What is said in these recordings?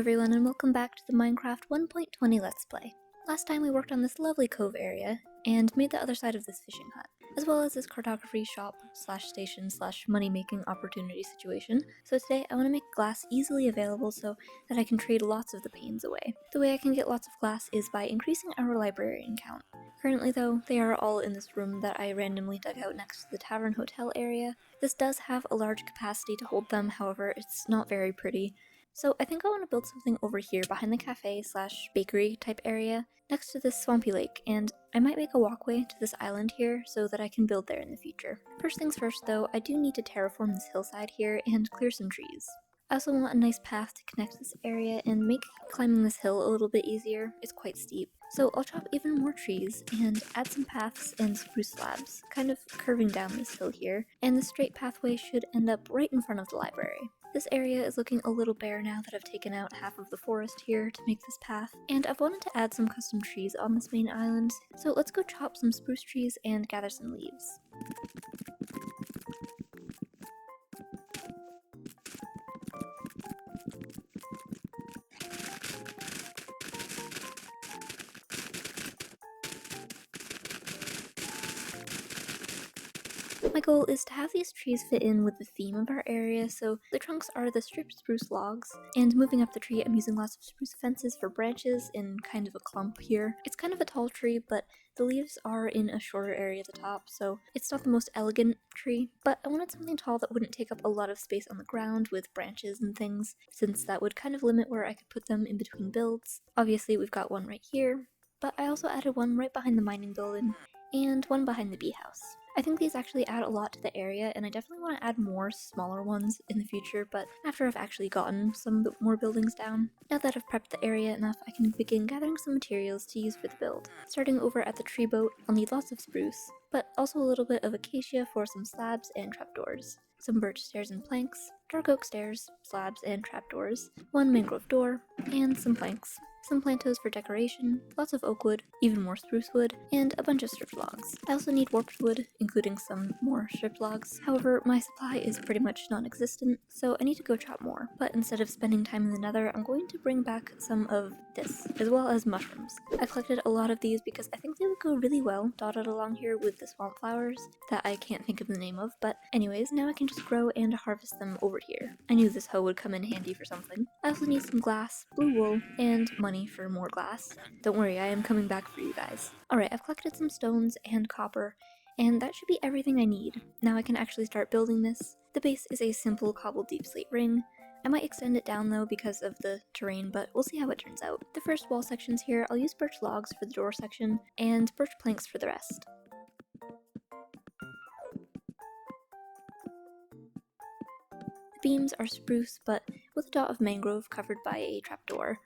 everyone, and welcome back to the Minecraft 1.20 Let's Play. Last time we worked on this lovely cove area, and made the other side of this fishing hut, as well as this cartography shop slash station slash money-making opportunity situation. So today I want to make glass easily available so that I can trade lots of the panes away. The way I can get lots of glass is by increasing our librarian count. Currently though, they are all in this room that I randomly dug out next to the tavern hotel area. This does have a large capacity to hold them, however it's not very pretty. So I think I want to build something over here behind the cafe slash bakery type area next to this swampy lake, and I might make a walkway to this island here so that I can build there in the future. First things first though, I do need to terraform this hillside here and clear some trees. I also want a nice path to connect this area and make climbing this hill a little bit easier. It's quite steep. So I'll chop even more trees and add some paths and spruce slabs, kind of curving down this hill here, and the straight pathway should end up right in front of the library. This area is looking a little bare now that I've taken out half of the forest here to make this path, and I've wanted to add some custom trees on this main island, so let's go chop some spruce trees and gather some leaves. My goal is to have these trees fit in with the theme of our area, so the trunks are the stripped spruce logs, and moving up the tree I'm using lots of spruce fences for branches in kind of a clump here. It's kind of a tall tree, but the leaves are in a shorter area at the top, so it's not the most elegant tree, but I wanted something tall that wouldn't take up a lot of space on the ground with branches and things, since that would kind of limit where I could put them in between builds. Obviously we've got one right here, but I also added one right behind the mining building, and one behind the bee house. I think these actually add a lot to the area, and I definitely want to add more smaller ones in the future, but after I've actually gotten some more buildings down. Now that I've prepped the area enough, I can begin gathering some materials to use for the build. Starting over at the tree boat, I'll need lots of spruce, but also a little bit of acacia for some slabs and trapdoors, some birch stairs and planks, dark oak stairs, slabs and trapdoors, one mangrove door, and some planks. Some plantos for decoration, lots of oak wood, even more spruce wood, and a bunch of stripped logs. I also need warped wood, including some more stripped logs. However, my supply is pretty much non-existent, so I need to go chop more. But instead of spending time in the nether, I'm going to bring back some of this, as well as mushrooms. I collected a lot of these because I think they would go really well dotted along here with the swamp flowers that I can't think of the name of, but anyways, now I can just grow and harvest them over here. I knew this hoe would come in handy for something. I also need some glass, blue wool, and money for more glass. Don't worry, I am coming back for you guys. Alright, I've collected some stones and copper, and that should be everything I need. Now I can actually start building this. The base is a simple cobbled deep slate ring. I might extend it down though because of the terrain, but we'll see how it turns out. The first wall sections here, I'll use birch logs for the door section, and birch planks for the rest. The beams are spruce, but with a dot of mangrove covered by a trapdoor.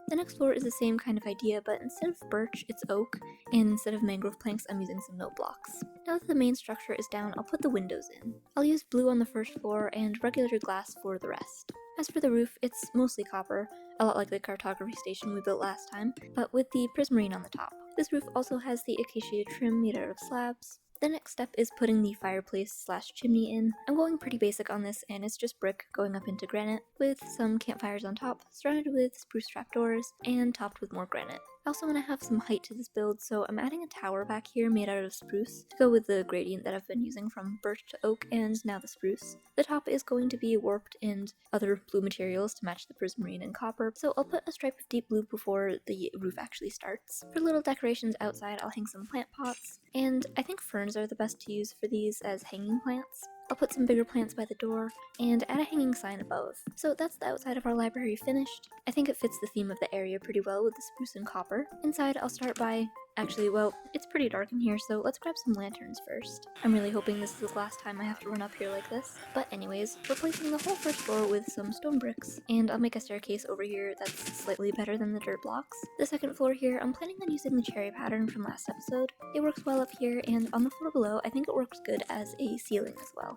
The next floor is the same kind of idea, but instead of birch, it's oak, and instead of mangrove planks, I'm using some note blocks. Now that the main structure is down, I'll put the windows in. I'll use blue on the first floor and regular glass for the rest. As for the roof, it's mostly copper, a lot like the cartography station we built last time, but with the prismarine on the top. This roof also has the acacia trim made out of slabs. The next step is putting the fireplace slash chimney in. I'm going pretty basic on this, and it's just brick going up into granite with some campfires on top, surrounded with spruce trapdoors, and topped with more granite. I also want to have some height to this build, so I'm adding a tower back here made out of spruce to go with the gradient that I've been using from birch to oak and now the spruce. The top is going to be warped and other blue materials to match the prismarine and copper, so I'll put a stripe of deep blue before the roof actually starts. For little decorations outside, I'll hang some plant pots, and I think ferns are the best to use for these as hanging plants. I'll put some bigger plants by the door, and add a hanging sign above. So that's the outside of our library finished. I think it fits the theme of the area pretty well with the spruce and copper. Inside, I'll start by... Actually, well, it's pretty dark in here, so let's grab some lanterns first. I'm really hoping this is the last time I have to run up here like this. But anyways, replacing the whole first floor with some stone bricks. And I'll make a staircase over here that's slightly better than the dirt blocks. The second floor here, I'm planning on using the cherry pattern from last episode. It works well up here, and on the floor below, I think it works good as a ceiling as well.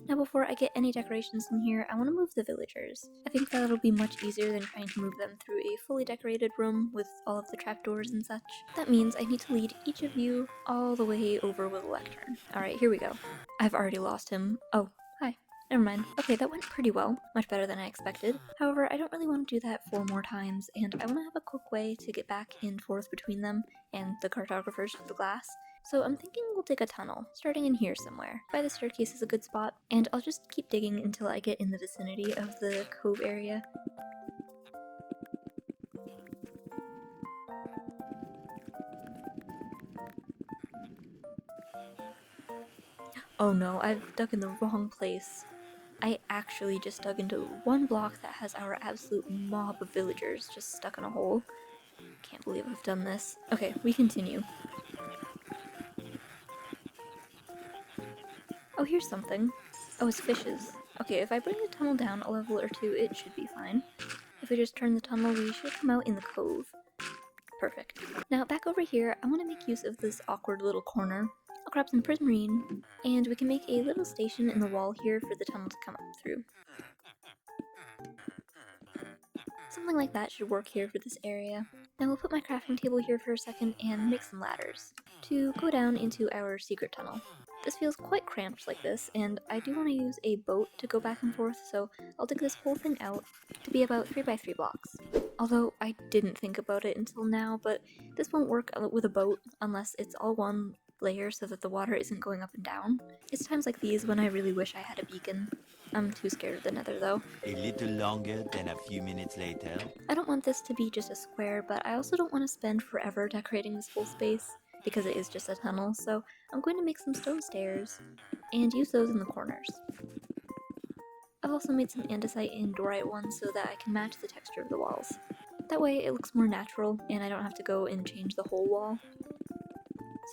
Now before I get any decorations in here, I want to move the villagers. I think that'll be much easier than trying to move them through a fully decorated room with all of the trapdoors and such. That means I need to lead each of you all the way over with a lectern. Alright, here we go. I've already lost him. Oh, hi. Never mind. Okay, that went pretty well. Much better than I expected. However, I don't really want to do that 4 more times, and I want to have a quick way to get back and forth between them and the cartographers with the glass. So I'm thinking we'll dig a tunnel, starting in here somewhere. By the staircase is a good spot, and I'll just keep digging until I get in the vicinity of the cove area. Oh no, I've dug in the wrong place. I actually just dug into one block that has our absolute mob of villagers just stuck in a hole. Can't believe I've done this. Okay, we continue. Oh, here's something. Oh, it's fishes. Okay, if I bring the tunnel down a level or two, it should be fine. If we just turn the tunnel, we should come out in the cove. Perfect. Now, back over here, I want to make use of this awkward little corner. I'll grab some prismarine, and we can make a little station in the wall here for the tunnel to come up through. Something like that should work here for this area. Now we'll put my crafting table here for a second and make some ladders to go down into our secret tunnel. This feels quite cramped like this, and I do want to use a boat to go back and forth, so I'll dig this whole thing out to be about 3 by 3 blocks. Although I didn't think about it until now, but this won't work with a boat unless it's all one layer so that the water isn't going up and down. It's times like these when I really wish I had a beacon. I'm too scared of the nether though. A little longer than a few minutes later. I don't want this to be just a square, but I also don't want to spend forever decorating this whole space, because it is just a tunnel, so I'm going to make some stone stairs, and use those in the corners. I've also made some andesite and dorite ones so that I can match the texture of the walls. That way it looks more natural, and I don't have to go and change the whole wall.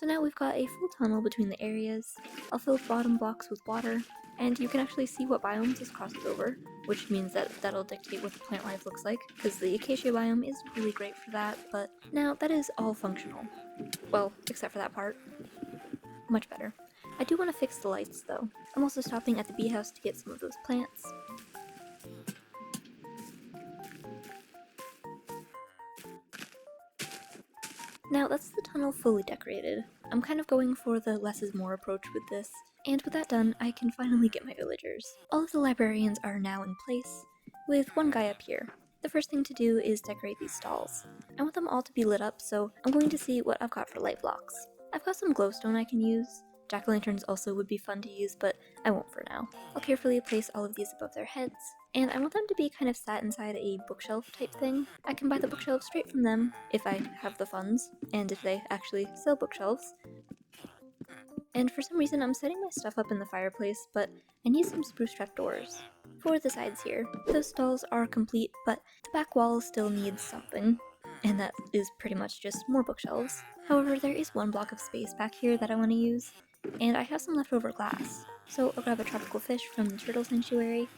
So now we've got a full tunnel between the areas. I'll fill bottom blocks with water, and you can actually see what biomes this crosses over, which means that that'll dictate what the plant life looks like, because the acacia biome isn't really great for that, but now that is all functional. Well, except for that part. Much better. I do want to fix the lights though. I'm also stopping at the bee house to get some of those plants. Now that's the tunnel fully decorated. I'm kind of going for the less is more approach with this, and with that done, I can finally get my villagers. All of the librarians are now in place, with one guy up here. The first thing to do is decorate these stalls. I want them all to be lit up, so I'm going to see what I've got for light blocks. I've got some glowstone I can use. Jack-o'-lanterns also would be fun to use, but I won't for now. I'll carefully place all of these above their heads, and I want them to be kind of sat inside a bookshelf type thing. I can buy the bookshelf straight from them if I have the funds, and if they actually sell bookshelves. And for some reason I'm setting my stuff up in the fireplace, but I need some spruce trapdoors. For the sides here, those stalls are complete, but the back wall still needs something, and that is pretty much just more bookshelves. However, there is one block of space back here that I want to use, and I have some leftover glass, so I'll grab a tropical fish from the turtle sanctuary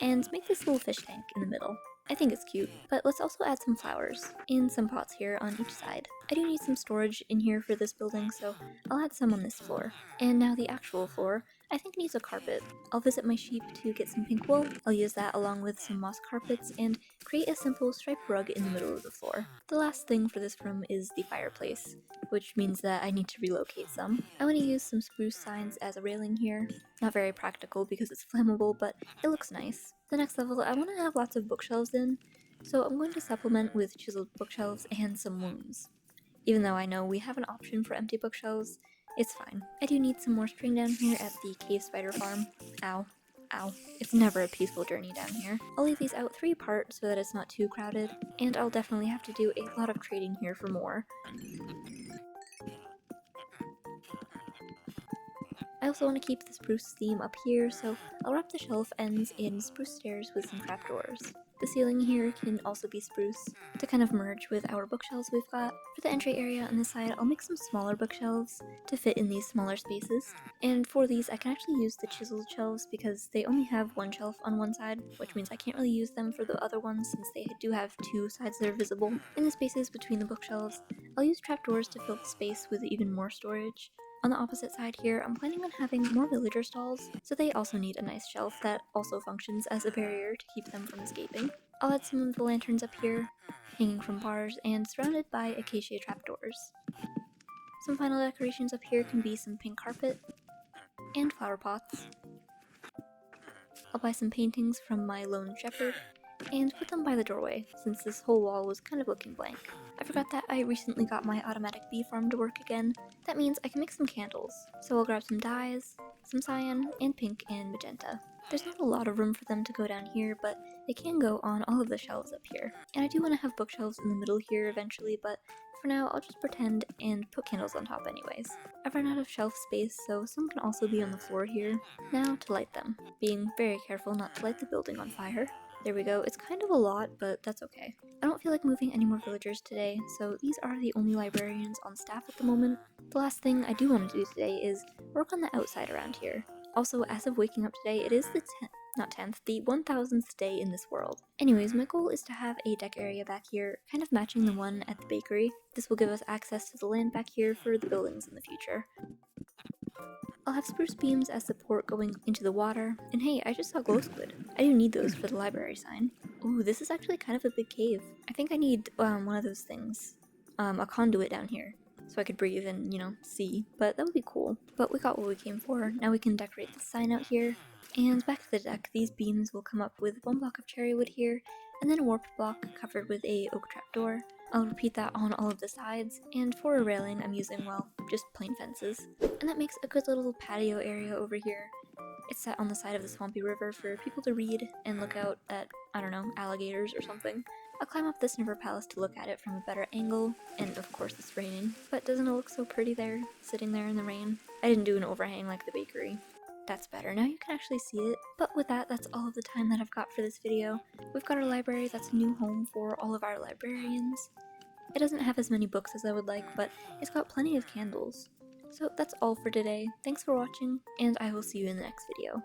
and make this little fish tank in the middle. I think it's cute, but let's also add some flowers in some pots here on each side. I do need some storage in here for this building, so I'll add some on this floor. And now the actual floor, I think needs a carpet. I'll visit my sheep to get some pink wool, I'll use that along with some moss carpets, and create a simple striped rug in the middle of the floor. The last thing for this room is the fireplace, which means that I need to relocate some. I want to use some spruce signs as a railing here. Not very practical because it's flammable, but it looks nice. The next level, I want to have lots of bookshelves in, so I'm going to supplement with chiseled bookshelves and some looms. Even though I know we have an option for empty bookshelves, it's fine. I do need some more string down here at the cave spider farm. Ow. Ow. It's never a peaceful journey down here. I'll leave these out 3 apart so that it's not too crowded, and I'll definitely have to do a lot of trading here for more. I also want to keep the spruce theme up here, so I'll wrap the shelf ends in spruce stairs with some trapdoors. The ceiling here can also be spruce to kind of merge with our bookshelves we've got. For the entry area on this side, I'll make some smaller bookshelves to fit in these smaller spaces. And for these, I can actually use the chiseled shelves because they only have one shelf on one side, which means I can't really use them for the other ones since they do have 2 sides that are visible. In the spaces between the bookshelves, I'll use trapdoors to fill the space with even more storage. On the opposite side here, I'm planning on having more villager stalls, so they also need a nice shelf that also functions as a barrier to keep them from escaping. I'll add some of the lanterns up here, hanging from bars and surrounded by acacia trapdoors. Some final decorations up here can be some pink carpet and flower pots. I'll buy some paintings from my lone shepherd and put them by the doorway, since this whole wall was kind of looking blank. I forgot that I recently got my automatic bee farm to work again. That means I can make some candles, so I'll grab some dyes, some cyan, and pink and magenta. There's not a lot of room for them to go down here, but they can go on all of the shelves up here. And I do want to have bookshelves in the middle here eventually, but for now I'll just pretend and put candles on top anyways. I've run out of shelf space, so some can also be on the floor here. Now to light them, being very careful not to light the building on fire. There we go. It's kind of a lot, but that's okay. I don't feel like moving any more villagers today, so these are the only librarians on staff at the moment. The last thing I do want to do today is work on the outside around here. Also, as of waking up today, it is the 1000th day in this world. Anyways, my goal is to have a deck area back here, kind of matching the one at the bakery. This will give us access to the land back here for the buildings in the future. I'll have spruce beams as support going into the water, and hey, I just saw glow squid. I do need those for the library sign. Ooh, this is actually kind of a big cave. I think I need one of those things, a conduit down here, so I could breathe and, see, but that would be cool. But we got what we came for. Now we can decorate the sign out here. And back to the deck, these beams will come up with one block of cherry wood here, and then a warped block covered with a oak trapdoor. I'll repeat that on all of the sides, and for a railing I'm using, well, just plain fences. And that makes a good little patio area over here. It's set on the side of the Swampy River for people to read and look out at, alligators or something. I'll climb up this River Palace to look at it from a better angle, and of course it's raining. But doesn't it look so pretty there, sitting there in the rain? I didn't do an overhang like the bakery. That's better, now you can actually see it. But with that, that's all of the time that I've got for this video. We've got our library that's a new home for all of our librarians. It doesn't have as many books as I would like, but it's got plenty of candles. So that's all for today. Thanks for watching, and I will see you in the next video.